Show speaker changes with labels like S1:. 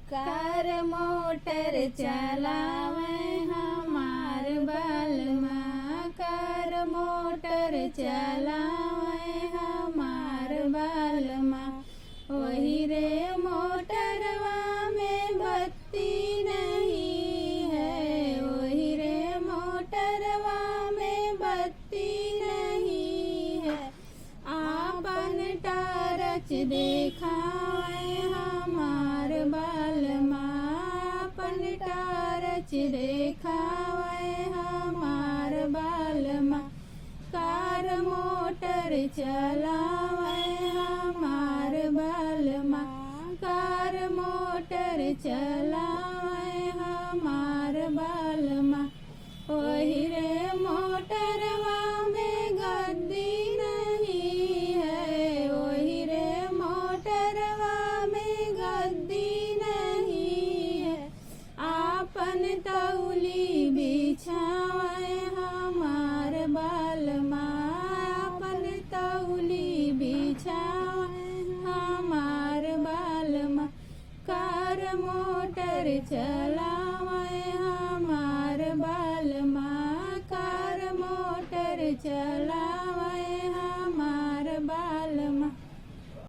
S1: कार motor चलावे हमार बालमा, कार मोटर चलावे हमार बालमा। वही रे मोटरवा में बत्ती नहीं है, वही रे मोटरवा में बत्ती नहीं है। आपन टारच देखावे हमार बालमा, आपन टारच देखावे हमार बालमा। कार मोटर चलावे हमार बालमा, कार मोटर चलावे हमार बालमा। वही रे मोटरवा में गद्दी नहीं है, वही रे मोटरवा में गद्दी नहीं है। आपन तौली बिछावे हमार बालमा, आपन तौली बिछावे हमार बालमा। कार मोटर चलावे हमार बालमा, कार मोटर चलावे